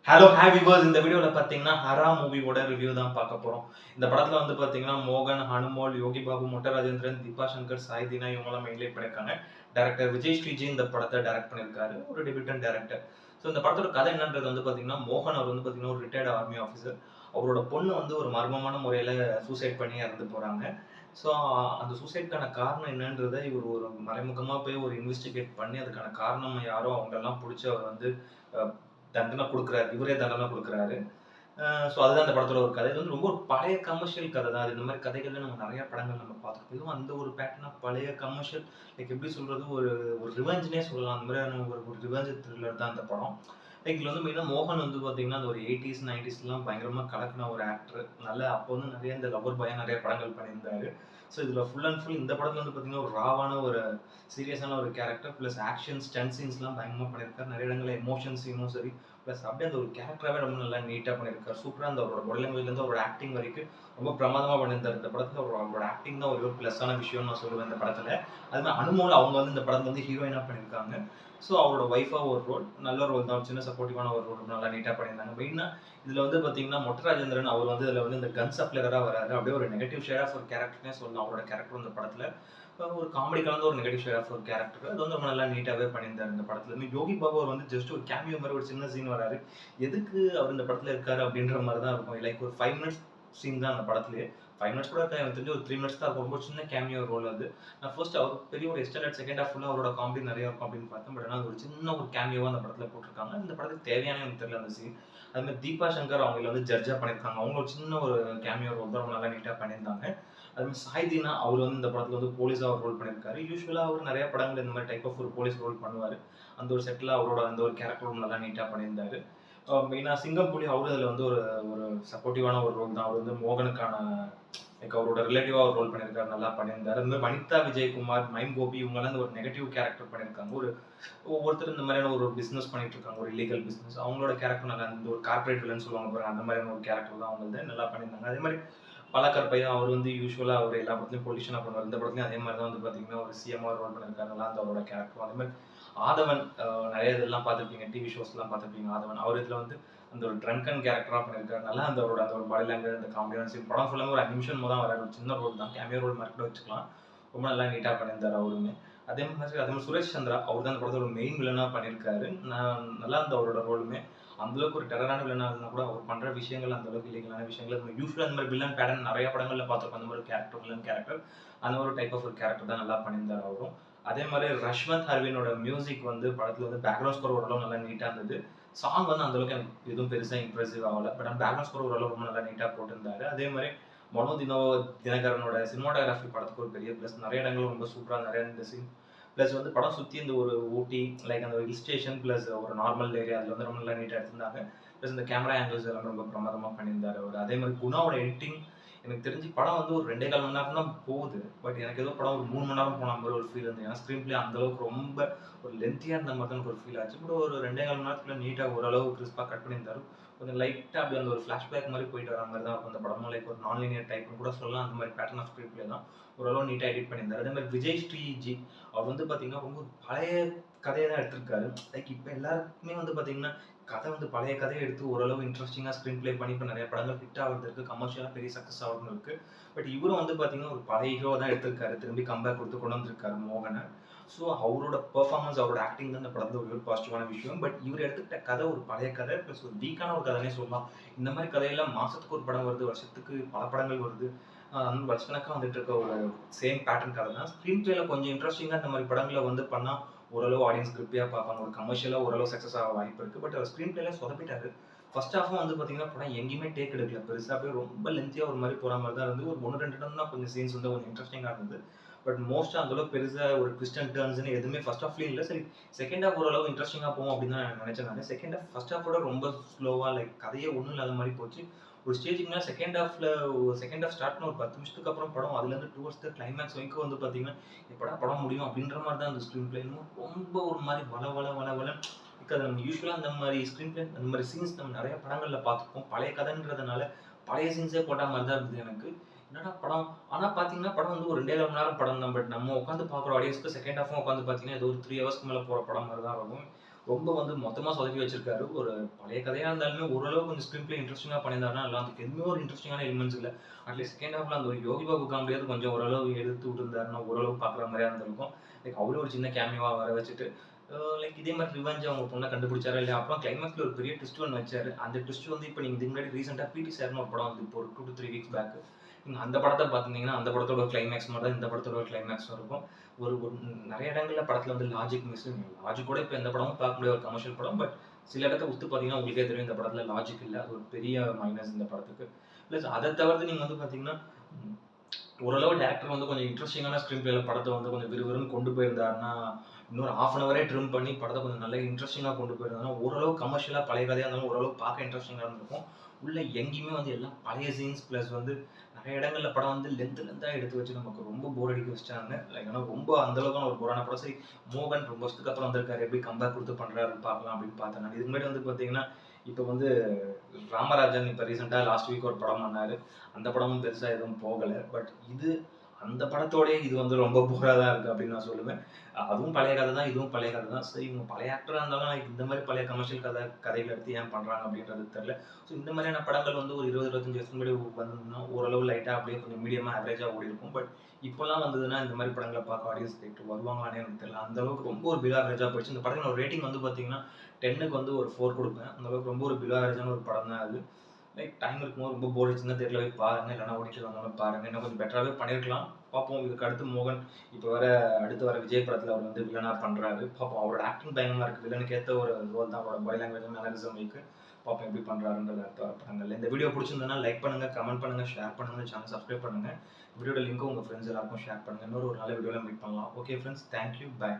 Hello hi viewers. இந்த வீடியோவில் பார்த்தீங்கன்னா ஹரா மூவியோட ரிவ்யூ தான் பார்க்க போகிறோம். இந்த படத்தில் வந்து பார்த்தீங்கன்னா மோகன், ஹனுமோல், யோகி பாபு, மொட்ட ராஜேந்திரன், தீபா சங்கர், சாய் தீனா இவங்கெல்லாம் மெயின்லைட் பண்ணியிருக்காங்க. டேரக்டர் விஜய் ஸ்ரீஜி இந்த படத்தை டைரக்ட் பண்ணியிருக்காரு. ஒரு டெபியூட்டன் டேரக்டர். ஸோ இந்த படத்தோட கதை என்னன்றது வந்து பார்த்தீங்கன்னா மோகன் அவர் வந்து பார்த்தீங்கன்னா ஒரு ரிட்டையர்ட் ஆர்மி ஆஃபீஸர். அவரோட பொண்ணு வந்து ஒரு மர்மமான முறையில் சூசைட் பண்ணி இறந்து போகிறாங்க. ஸோ அந்த சூசைட்கான காரணம் என்னன்றதை இவர் ஒரு மறைமுகமாக போய் ஒரு இன்வெஸ்டிகேட் பண்ணி அதுக்கான காரணம் யாரோ அவங்களெல்லாம் பிடிச்சி அவர் வந்து தண்டனை கொடுக்குறாரு. இவரே தண்டனை கொடுக்குறாரு. ஸோ அதுதான் அந்த படத்தோட ஒரு கதை. இது வந்து ரொம்ப ஒரு பழைய கமர்ஷியல் கதை தான். அது இந்த மாதிரி கதைகள்ல நம்ம நிறைய படங்கள் நம்ம பார்த்துருப்போம். இதுவும் அந்த ஒரு பேட்டர்னா பழைய கமர்ஷியல் லைக் எப்படி சொல்றது ஒரு ஒரு ரிவெஞ்ச்னே சொல்லலாம். அந்த மாதிரியான ஒரு ரிவெஞ்ச் த்ரில்லர் தான் அந்த படம். லைக் இதில் வந்து மெயினாக மோகன் வந்து பார்த்தீங்கன்னா அந்த ஒரு 80s 90ஸ்லாம் பயங்கரமாக கலக்கின ஒரு ஆக்டர். நல்ல அப்போ வந்து நிறைய இந்த லவர் பாயாக நிறைய படங்கள் பண்ணியிருந்தாரு. ஸோ இதில் ஃபுல் அண்ட் ஃபுல் இந்த படத்தில் வந்து பார்த்தீங்கன்னா ஒரு ராவான ஒரு சீரியஸான ஒரு கேரக்டர் ப்ளஸ் ஆக்ஷன் ஸ்டன்ட் சீன்ஸ்லாம் பயங்கரமாக பண்ணியிருக்காரு. நிறைய இடங்களில் எமோஷன் சீனும் சரி ப்ளஸ் அப்படியே அந்த ஒரு கேரக்டராகவே ரொம்ப நல்லா நீட்டாக பண்ணியிருக்காரு. சூப்பராக அந்த அவரோட பாடி லாங்குவேஜ்லேருந்து அவரோட ஆக்டிங் வரைக்கும் ரொம்ப பிரமாதமாக பண்ணியிருந்தார். இந்த படத்தில் அவரோட ஆக்டிங் தான் ஒரு ப்ளஸ்ஸான விஷயம்னு நான் சொல்லுவேன் இந்த படத்தில். அதுமாதிரி அனுமோல் அவங்க வந்து இந்த படத்தில் வந்து ஹீரோயினாக பண்ணியிருக்காங்க. ஸோ அவரோட ஒய்ஃபாக ஒரு ரோல் நல்ல ரோல் தான். சின்ன சப்போர்ட்டிவான ஒரு ரோல் நல்லா நீட்டாக பண்ணியிருந்தாங்க. மெயினாக இதில் வந்து பார்த்தீங்கன்னா மொட்ட ராஜேந்திரன் அவர் வந்து இதில் வந்து இந்த கன் சப்ளையராக வராரு. அப்படியே ஒரு நெகட்டிவ் ஷேட் ஆஃப் ஒரு கேரக்டர்னே சொல்லலாம். அவரோட கேரக்டர் இந்த படத்தில் ஒரு காமெடி கலந்த ஒரு நெகட்டிவ் ஷேட் ஆஃப் ஒரு கேரக்டர். அது வந்து ரொம்ப நல்லா நீட்டாகவே பண்ணியிருந்தார் இந்த படத்துல. யோகி பாபு அவர் வந்து ஜஸ்ட் ஒரு கேமியோ மாதிரி ஒரு சின்ன சீன் வராரு. எதுக்கு அவர் இந்த படத்துல இருக்காரு அப்படின்ற மாதிரி தான் இருக்கும். லைக் ஒரு 5 மினிட்ஸ் சீன் தான் அந்த படத்துலயே. 5 மினிட்ஸ் கூட இருக்காது. எனக்கு தெரிஞ்சு ஒரு 3 மினிட்ஸ் தான் இருக்கும். ரொம்ப சின்ன கேமியோ ரோல் அது. நான் ஃபர்ஸ்ட் அவர் பெரிய ஒரு எக்ஸ்டெண்டட் செகண்ட் ஹாஃப் ஃபுல்லா அவரோட காமெடி நிறைய இருக்கும் அப்படின்னு பார்த்தேன். பட் ஆனால் அது ஒரு சின்ன ஒரு கேமியோவா அந்த படத்துல போட்டிருக்காங்க. இந்த படத்துக்கு தேவையான எனக்கு தெரியல அந்த சீன். அது மாதிரி தீபா சங்கர் அவங்கள வந்து ஜட்ஜா பண்ணியிருக்காங்க. அவங்க ஒரு சின்ன ஒரு கேமியோ ரோல் தான் ரொம்ப நல்லா நீட்டா பண்ணியிருந்தாங்க. அதுமாதிரி சாய் தீனா அவர் வந்து இந்த படத்துல வந்து போலீஸா ஒரு ரோல் பண்ணியிருக்காரு. யூஸ்வலா அவர் நிறைய படங்கள் இந்த மாதிரி டைப் ஆஃப் ஒரு போலீஸ் ரோல் பண்ணுவாரு. அந்த ஒரு செட்டில் அவரோட அந்த ஒரு கேரக்டர் நல்லா நீட்டா பண்ணியிருந்தாரு. மெயினா சிங்கம் புலி அவரு அதில் வந்து ஒரு ஒரு சப்போர்ட்டிவான ஒரு ரோல் தான். அவர் வந்து மோகனுக்கான லைக் அவரோட ரிலேட்டிவா ஒரு ரோல் பண்ணியிருக்காரு. நல்லா பண்ணியிருந்தாரு. அது மாதிரி வனிதா விஜயகுமார், மைம் கோபி இவங்கெல்லாம் ஒரு நெகட்டிவ் கேரக்டர் பண்ணியிருக்காங்க. ஒரு ஒவ்வொருத்தர் இந்த மாதிரியான ஒரு பிசினஸ் பண்ணிட்டு இருக்காங்க. ஒரு இல்லீகல் பிசினஸ். அவங்களோட கேரக்டர் நல்லா இந்த ஒரு கார்பரேட் வில்லன் சொல்லுவாங்க பாருங்க. அந்த மாதிரியான ஒரு கேரக்டர் தான் அவங்க நல்லா பண்ணியிருந்தாங்க. அதே மாதிரி பலக்கர் பையன் அவர் வந்து யூஸ்வலா அவர் எல்லா படத்துலையும் பொலிஷனா பண்ணுவார். இந்த படத்துலையும் அதே மாதிரி தான் வந்து பார்த்தீங்கன்னா ஒரு சிஎம்ஆர் ரோல் பண்ணியிருக்காரு. நல்லா அந்த அவரோட கேரக்டர். அதே மாதிரி ஆதவன் நிறைய இதெல்லாம் பார்த்துருப்பீங்க. டிவி ஷோஸ்லாம் பார்த்துருப்பீங்க. ஆதவன் அவர் இதில் வந்து அந்த ஒரு ட்ரங்கன் கேரக்டராக பண்ணியிருக்காரு. நல்லா அந்த அவரோட அந்த ஒரு பாடி லாங்குவேஜ் அந்த காமெடியான சீன் படம் ஃபுல்லாக ஒரு 5 நிமிஷம் தான் வராது. ஒரு சின்ன ரோல் தான். கேமியோ ரோல் மாதிரி கூட வச்சுக்கலாம். ரொம்ப நல்லா நீட்டாக பண்ணியிருந்தார் அவருமே. அதே மாதிரி சுரேஷ் சந்திரா அவர் தான் அந்த படத்தோட மெயின் வில்லனாக பண்ணியிருக்காரு. நல்லா அந்த அவரோட ரோலுமே அந்த அளவுக்கு ஒரு டெரரான வில்லனா இருந்தா கூட அவர் பண்ற விஷயங்கள் அந்த அளவுக்கு இல்லீகலான விஷயங்கள் யூஸ்வலா அந்த மாதிரி வில்லன் பேட்டர்ன் நிறைய படங்கள்ல பார்த்திருப்போம். அந்த மாதிரி கேரக்டர் வில்லன் கேரக்டர் அந்த ஒரு டைப் ஆஃப் ஒரு கேரக்டர் தான் நல்லா பண்ணியிருந்தார் அவரும். அதே மாதிரி ரஷ்வந்த் ஹர்வினோட மியூசிக் வந்து படத்துல வந்து பேக்ரவுண்ட் ஸ்கோர் ஓரளவு நல்லா நீட்டா இருந்தது. சாங் வந்து அந்த அளவுக்கு எனக்கு எதுவும் பெருசா இம்ப்ரெசிவ் ஆகல. பட் அந்த பேக்ரவுண்ட் ஸ்கோர் ஓரளவு ரொம்ப நல்லா நீட்டா போட்டிருந்தாரு. அதே மாதிரி தினகரனோட சினிமாட்டோகிராஃபி படத்துக்கு ஒரு பெரிய பிளஸ். நிறைய இடங்கள் ரொம்ப சூப்பரா நிறைய இந்த சீன் ப்ளஸ் வந்து படம் சுற்றி இந்த ஒரு ஊட்டி லைக் அந்த ஹில் ஸ்டேஷன் ப்ளஸ் ஒரு நார்மல் ஏரியா அதில் வந்து ரொம்ப நல்லா நீட்டாக எடுத்திருந்தாங்க. ப்ளஸ் இந்த கேமரா ஆங்கிள்ஸ் எல்லாமே ரொம்ப பிரமாதமாக பண்ணியிருந்தார் அவர். அதே மாதிரி குணாவோட எடிட்டிங் எனக்கு தெரிஞ்சு படம் வந்து ஒரு 2.25 மணி நேரம் தான் போகுது. பட் எனக்கு ஏதோ படம் ஒரு 3 மணி நேரம் போன மாதிரி ஒரு ஃபீல் இருந்தது. ஏன்னா ஸ்க்ரீன் பிளே அந்த அளவுக்கு ரொம்ப ஒரு லென்த்தியாக இருந்த மாதிரி தான் ஒரு ஃபீல் ஆச்சு. பட் ஒரு 2.25 மணி நேரத்துக்குள்ள நீட்டாக ஓரளவு கிறிஸ்பாக கட் பண்ணியிருந்தாரு. கொஞ்சம் லைட்டாக அப்படி அந்த ஒரு ஃப்ளாஷ்பேக் மாதிரி போயிட்டு வர மாதிரி தான் இருக்கும் அந்த படமும். லைக் ஒரு நான் லீனியர் டைப்னு கூட சொல்லலாம். அந்த மாதிரி பேட்டர்ன் ஆஃப் ஸ்க்ரீன் பிளே தான் ஓரளவு நீட்டாக எடிட் பண்ணியிருந்தார். அதே மாதிரி விஜய் ஸ்ரீஜி அவர் வந்து பார்த்தீங்கன்னா ரொம்ப பழைய கதையை தான் எடுத்திருக்காரு. லைக் இப்போ எல்லாருக்குமே வந்து பார்த்தீங்கன்னா கதை வந்து பழைய கதையை எடுத்து ஓரளவு இன்ட்ரெஸ்டிங்காக ஸ்க்ரீன் ப்ளே பண்ணி இப்போ நிறைய படங்கள் ஹிட் ஆகிறது இருக்குது. கமர்ஷியலாக பெரிய சக்ஸஸ் ஆகிறது இருக்குது. பட் இவரும் வந்து பார்த்தீங்கன்னா ஒரு பழைய ஹீரோ தான் எடுத்திருக்காரு. திரும்பி கம்பேக் கொடுத்து கொண்டு வந்திருக்காரு மோகனை. ஸோ அவரோட பெர்ஃபார்மன்ஸ் அவரோட ஆக்டிங் தான் இந்த படத்தில் ஒரு பாசிட்டிவான விஷயம். பட் இவர் எடுத்துக்கிட்ட கதை ஒரு பழைய கதை ப்ளஸ் ஒரு வீக்கான ஒரு கதைனே சொல்லலாம். இந்த மாதிரி கதையெல்லாம் மாதத்துக்கு ஒரு படம் வருது, வருஷத்துக்கு பல படங்கள் வருது. வருஷக்கணக்காக வந்துட்டு இருக்க ஒரு சேம் பேட்டர்ன் கதை தான். ஸ்க்ரீன் பிளேல கொஞ்சம் இன்ட்ரெஸ்டிங்காக இந்த மாதிரி படங்களை வந்து பண்ணால் ஓரளவு ஆடியன்ஸ் கிரிப்பியாக பார்ப்பாங்க. ஒரு கமர்ஷியலாக ஓரளவு சக்ஸஸ் ஆக வாய்ப்பு இருக்குது. பட் அவர் ஸ்க்ரீன் பிளேல சொதப்பிட்டாரு. ஃபர்ஸ்ட் ஹாஃபும் வந்து பார்த்தீங்கன்னா படம் எங்கேயுமே டேக் எடுக்கல. பெருசாக அப்படியே ரொம்ப லென்த்தியாக ஒரு மாதிரி போகிற மாதிரி தான் இருந்து. ஒரு 1 2 இடம் தான் கொஞ்சம் சீன்ஸ் வந்து கொஞ்சம் இன்ட்ரெஸ்டிங்காக இருந்தது. பட் மோஸ்ட்டாக அந்தளவுக்கு பெருசாக ஒரு ட்விஸ்ட் அண்ட் டர்ன்ஸ்னு எதுவுமே ஃபர்ஸ்ட் ஹாஃப்லேயும் இல்லை. சரி செகண்ட் ஹாஃப் ஓரளவு இன்ட்ரெஸ்டிங்காக போகும் அப்படின்னு தான் நினச்சேன் நான். செகண்ட் ஹாஃப் ஃபர்ஸ்ட் ஹாஃபோட ரொம்ப ஸ்லோவாக லைக் கதையே ஒன்றும் இல்லாத மாதிரி போச்சு. ஒரு ஸ்டேஜுக்கு மேலே செகண்ட் ஹாஃப் ஸ்டார்ட்னு ஒரு 10 நிமிஷத்துக்கு அப்புறம் படம் அதுலேருந்து டுவர்ட்ஸ் த கிளைமேக்ஸ் வரைக்கும் வந்து பார்த்தீங்கன்னா எப்படா படம் முடியும் அப்படின்ற மாதிரி தான் அந்த ஸ்க்ரீன் பிளே ரொம்ப ஒரு மாதிரி வள அது நம்ம யூஸ்வலாக அந்த மாதிரி ஸ்க்ரீன் பிளே அந்த மாதிரி சீன்ஸ் நம்ம நிறைய படங்களில் பார்த்துருப்போம். பழைய கதைன்றதுனால பழைய சீன்ஸே போட்ட மாதிரி தான் இருந்தது எனக்கு. என்னடா படம் ஆனால் பார்த்தீங்கன்னா படம் வந்து ஒரு 2.5 மணி நேரம் படம் தான். பட் நம்ம உட்காந்து பார்க்குற ஆடியன்ஸ்க்கு செகண்ட் ஹாஃபும் உட்காந்து பார்த்தீங்கன்னா ஏதோ ஒரு 3 ஹவர்ஸ்க்கு மேலே போகிற படம் மாதிரி தான் இருக்கும். ரொம்ப வந்து மொத்தமா சொதப்பி வச்சிருக்காரு. ஒரு பழைய கதையா இருந்தாலுமே ஓரளவு கொஞ்சம் ஸ்க்ரீன் பிளே இன்ட்ரஸ்டிங்கா பண்ணியிருந்தாருன்னா நல்லா அதுக்கு எதுவுமே ஒரு இன்ட்ரஸ்டிங்கான எலிமெண்ட்ஸ் இல்ல. அட்லீஸ்ட் செகண்ட் ஹாஃப்ல அந்த ஒரு யோகி பாபு காமெடியாவது கொஞ்சம் ஓரளவு எடுத்து விட்டுருந்தாருன்னா ஓரளவு பார்க்குற மாரியா இருந்திருக்கும். லைக் அவரும் ஒரு சின்ன கேமியோவா வர வச்சுட்டு லைக் இதே மாதிரி ரிவெஞ்ச் அவங்க பொண்ணை கண்டுபிடிச்சாரா இல்லையா? அப்புறம் கிளைமாக்ஸ்ல ஒரு பெரிய ட்விஸ்ட் ஒண்ணு வச்சாரு. அந்த ட்விஸ்ட் வந்து இப்ப நீங்க இதுக்கு முன்னாடி ரீசென்ட்டா பிடி சார்ன்னு ஒரு படம் வந்து இப்போ ஒரு 2 to 3 வீக்ஸ் பேக். நீங்க அந்த படத்த பார்த்திருந்தீங்கன்னா, அந்த படத்தோட கிளைமாக்ஸ் மாரி தான் இந்த படத்தோட கிளைமாக்ஸும் இருக்கும். ஒரு ஒரு நெறைய இடங்கள்ல படத்துல வந்து லாஜிக் மிஸ்ஸிங். லாஜிக் கூட இப்ப எந்த படமும் பார்க்க முடியாத ஒரு கமர்ஷியல் படம். பட் சில இடத்த உத்து பார்த்தீங்கன்னா, உங்களுக்கே தெரியும் இந்த படத்துல லாஜிக் இல்ல. அது ஒரு பெரிய மைனஸ் இந்த படத்துக்கு. பிளஸ் அத தவிர்த்து நீங்க வந்து பார்த்தீங்கன்னா, ஓரளவு டைரக்டர் வந்து கொஞ்சம் இன்ட்ரஸ்டிங்கான ஸ்க்ரீன் பிளேல படத்த வந்து கொஞ்சம் விறுவிறுன்னு கொண்டு போயிருந்தாருன்னா, இன்னொரு 1/2 அன் ஹவரே ட்ரிம் பண்ணி படத்த கொஞ்சம் நல்லா இன்ட்ரஸ்டிங்கா கொண்டு போயிருந்தாருன்னா, ஓரளவு கமர்ஷியலா பழைய கதையா இருந்தாலும் ஓரளவு பார்க்க இன்ட்ரஸ்டிங்கா இருந்திருக்கும். உள்ள எங்கேயுமே வந்து எல்லாம் பழைய சீன்ஸ் பிளஸ் வந்து நெறைய இடங்கள்ல படம் வந்து லென்த்தா எடுத்து வச்சு நமக்கு ரொம்ப போர் அடிக்க வச்சுட்டாங்க. லைக் ஆனா ரொம்ப அந்த அளவுக்கான ஒரு போரான படம். சரி மோகன் ரொம்ப வருஷத்துக்கு அப்புறம் வந்திருக்காரு. எப்படி கம்பேக் குடுத்து பண்றாருன்னு பார்க்கலாம் அப்படின்னு பார்த்தேன் நான். இதுக்கு முன்னாடி வந்து பார்த்தீங்கன்னா, இப்ப வந்து ராமராஜன் இப்ப ரீசென்ட்டா லாஸ்ட் வீக் ஒரு படம் பண்ணாரு. அந்த படமும் பெருசா எதுவும் போகல. பட் இது அந்த படத்தோடயே இது வந்து ரொம்ப போரா தான் இருக்கு அப்படின்னு நான் சொல்லுவேன். அதுவும் பழைய கதை தான், இதுவும் பழைய கதை தான். சரி இவங்க பழைய ஆக்டரா இருந்தாலும் இந்த மாரி பழைய கமர்ஷியல் கதைகள எடுத்து ஏன் பண்றாங்க அப்படின்றது தெரியல. ஸோ இந்த மாதிரியான படங்கள் வந்து ஒரு 20, 25 வருஷத்துக்கு முன்னாடி வந்ததுன்னா ஓரளவு லைட்டா அப்படியே கொஞ்சம் மீடியமா ஆவரேஜா ஓடிருக்கும். பட் இப்போலாம் வந்ததுன்னா இந்த மாரி படங்கள பார்க்க ஆடியன்ஸ் தேட்டர் வருவாங்களான்னே எனக்கு தெரியல. அந்த அளவுக்கு ரொம்ப ஒரு பிலோ ஆவரேஜா போயிடுச்சு. இந்த படத்துக்கு ஒரு ரேட்டிங் வந்து பார்த்தீங்கன்னா 10க்கு வந்து ஒரு 4 குடுப்பேன். அந்த அளவுக்கு ரொம்ப ஒரு பிலோ ஆவரேஜான ஒரு படம் தான் அது. லைக் டைம் இருக்கும்போது ரொம்ப போர் அடிச்சுருந்தா தியேட்டர்ல போய் பாருங்க. இல்லன்னா ஓடிடில வந்தாலும் பாருங்க. இன்னும் கொஞ்சம் பெட்டராவே பண்ணியிருக்கலாம். பார்ப்போம். இதுக்கு அடுத்து மோகன் இப்ப வேற அடுத்து வர விஜய் படத்துல அவர் வந்து வில்லனா பண்றாரு. பார்ப்போம். அவரோட ஆக்டிங் பயங்கரமா இருக்கு. வில்லனுக்கு ஏத்த ஒரு ரோல் தான். அவரோட பாடி லாங்குவேஜ் மேனரிசம் இருக்கு. பார்ப்போம் எப்படி பண்றாருன்றது அடுத்த வர படங்கள்ல. இந்த வீடியோ பிடிச்சிருந்ததுன்னா லைக் பண்ணுங்க, கமெண்ட் பண்ணுங்க, ஷேர் பண்ணுங்க, சேனல் சப்ஸ்கிரைப் பண்ணுங்க. வீடியோட லிங்க் உங்க ஃப்ரெண்ட்ஸ் எல்லாருக்கும் ஷேர் பண்ணுங்க. இன்னொரு ஒரு நல்ல வீடியோல மீட் பண்ணலாம். Okay friends. Thank you. By.